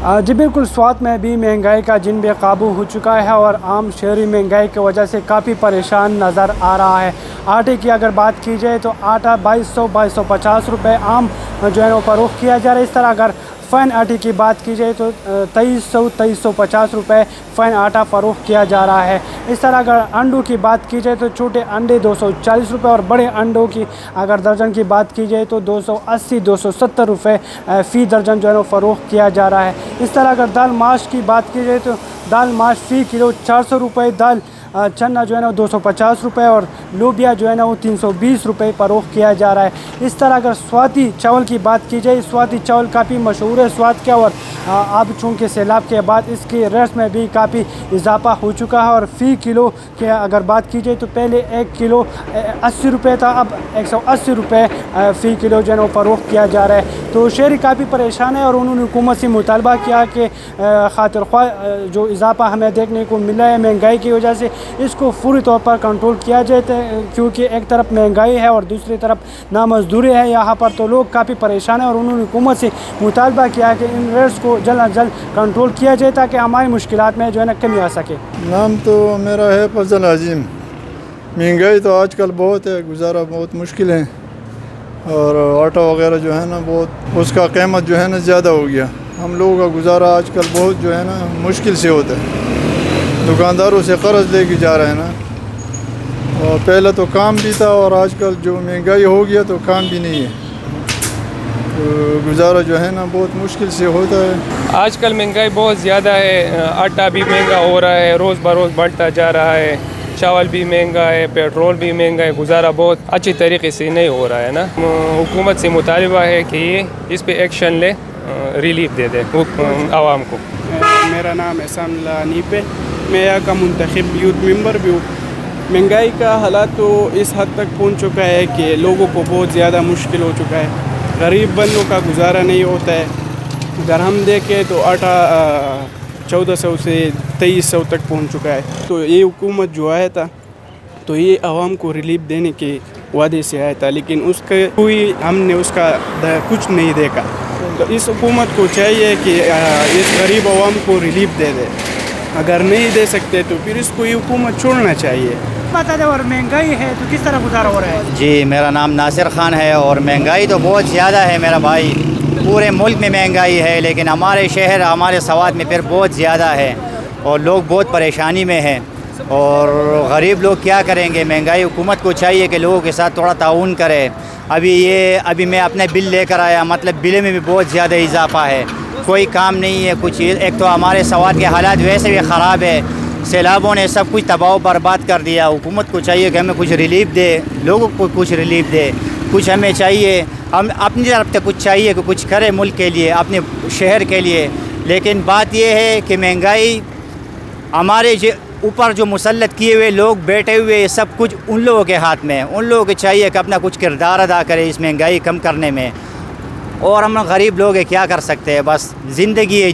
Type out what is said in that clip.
جی بالکل، سوات میں بھی مہنگائی کا جن بے قابو ہو چکا ہے اور عام شہری مہنگائی کی وجہ سے کافی پریشان نظر آ رہا ہے۔ آٹے کی اگر بات کی جائے تو آٹا 2250 روپے عام جو ہے وہ فروخت کیا جا رہا ہے۔ اس طرح اگر فین آٹے کی بات کی جائے تو 2350 روپے فین آٹا فروخت کیا جا رہا ہے۔ اس طرح اگر انڈوں کی بات کی جائے تو چھوٹے انڈے 240 روپے اور بڑے انڈوں کی اگر درجن کی بات کی جائے تو 270 روپے فی درجن جو ہے وہ فروخت کیا جا رہا ہے۔ اس طرح اگر دال ماش کی بات کی جائے تو دال ماش فی کلو 400 روپے، دال چنا جو ہے نا 250 روپے اور لوبیا جو ہے نا وہ 320 روپے فروخت کیا جا رہا ہے۔ اس طرح اگر سواتی چاول کی بات کی جائے، سواتی چاول کافی مشہور ہے سوات کا، اور اب چونکہ سیلاب کے بعد اس کے ریٹس میں بھی کافی اضافہ ہو چکا ہے، اور فی کلو کی اگر بات کی جائے تو پہلے 1 کلو 80 روپے تھا، اب 180 روپے فی کلو جو ہے نا وہ فروخت کیا جا رہا ہے۔ تو شہری کافی پریشان ہے اور انہوں نے حکومت سے مطالبہ کیا کہ خاطر خواہ جو اضافہ ہمیں دیکھنے کو ملا ہے مہنگائی کی وجہ سے، اس کو فوری طور پر کنٹرول کیا جائے، کیونکہ ایک طرف مہنگائی ہے اور دوسری طرف نامزدوری ہے یہاں پر، تو لوگ کافی پریشان ہیں اور انہوں نے حکومت سے مطالبہ کیا کہ ان ریٹس کو جلد از جلد کنٹرول کیا جائے تاکہ ہماری مشکلات میں جو ہے نا کمی آ سکے۔ نام تو میرا ہے فضل عظیم۔ مہنگائی تو آج کل بہت ہے، گزارا بہت مشکل ہے، اور آٹا وغیرہ جو ہے نا بہت اس کا قیمت جو ہے نا زیادہ ہو گیا۔ ہم لوگوں کا گزارا آج کل بہت جو ہے نا مشکل سے ہوتا ہے، دکانداروں سے قرض لے کے جا رہے ہیں نا، اور پہلے تو کام بھی تھا اور آج کل جو مہنگائی ہو گیا تو کام بھی نہیں ہے، تو گزارا جو ہے نا بہت مشکل سے ہوتا ہے۔ آج کل مہنگائی بہت زیادہ ہے، آٹا بھی مہنگا ہو رہا ہے، روز بروز بڑھتا جا رہا ہے، چاول بھی مہنگا ہے، پیٹرول بھی مہنگا ہے، گزارا بہت اچھی طریقے سے نہیں ہو رہا ہے نا۔ حکومت سے مطالبہ ہے کہ یہ اس پہ ایکشن لے، ریلیف دے دے عوام کو۔ میرا نام احسان اللہ حنیف ہے، میں یہاں کا منتخب یوتھ ممبر بھی ہوں۔ مہنگائی کا حالات تو اس حد تک پہنچ چکا ہے کہ لوگوں کو بہت زیادہ مشکل ہو چکا ہے، غریب بندوں کا گزارا نہیں ہوتا ہے۔ اگر ہم دیکھیں تو آٹا 1400 سے 2300 تک پہنچ چکا ہے، تو یہ حکومت جو آیا تھا تو یہ عوام کو ریلیف دینے کے وعدے سے آیا تھا، لیکن اس کے کوئی ہم نے اس کا کچھ نہیں دیکھا۔ تو اس حکومت کو چاہیے کہ اس غریب عوام کو ریلیف دے دے، اگر نہیں دے سکتے تو پھر اس کو یہ حکومت چھوڑنا چاہیے۔ اور مہنگائی ہے تو کس طرح گزارا ہو رہا ہے؟ جی میرا نام ناصر خان ہے، اور مہنگائی تو بہت زیادہ ہے میرا بھائی، پورے ملک میں مہنگائی ہے، لیکن ہمارے شہر ہمارے سوات میں پھر بہت زیادہ ہے اور لوگ بہت پریشانی میں ہیں، اور غریب لوگ کیا کریں گے؟ مہنگائی حکومت کو چاہیے کہ لوگوں کے ساتھ تھوڑا تعاون کرے۔ ابھی میں اپنے بل لے کر آیا، مطلب بل میں بھی بہت زیادہ اضافہ ہے، کوئی کام نہیں ہے کچھ۔ ایک تو ہمارے سوات کے حالات ویسے بھی خراب ہے، سیلابوں نے سب کچھ تباہ و برباد کر دیا۔ حکومت کو چاہیے کہ ہمیں کچھ ریلیف دے، لوگوں کو کچھ ریلیف دے، کچھ ہمیں چاہیے، ہم اپنی طرف سے کچھ چاہیے کہ کچھ کرے ملک کے لیے، اپنے شہر کے لیے۔ لیکن بات یہ ہے کہ مہنگائی ہمارے اوپر جو مسلط کیے ہوئے لوگ بیٹھے ہوئے، سب کچھ ان لوگوں کے ہاتھ میں ہے۔ ان لوگوں کو چاہیے کہ اپنا کچھ کردار ادا کرے اس مہنگائی کم کرنے میں، اور ہم غریب لوگ کیا کر سکتے ہیں؟ بس زندگی ہے۔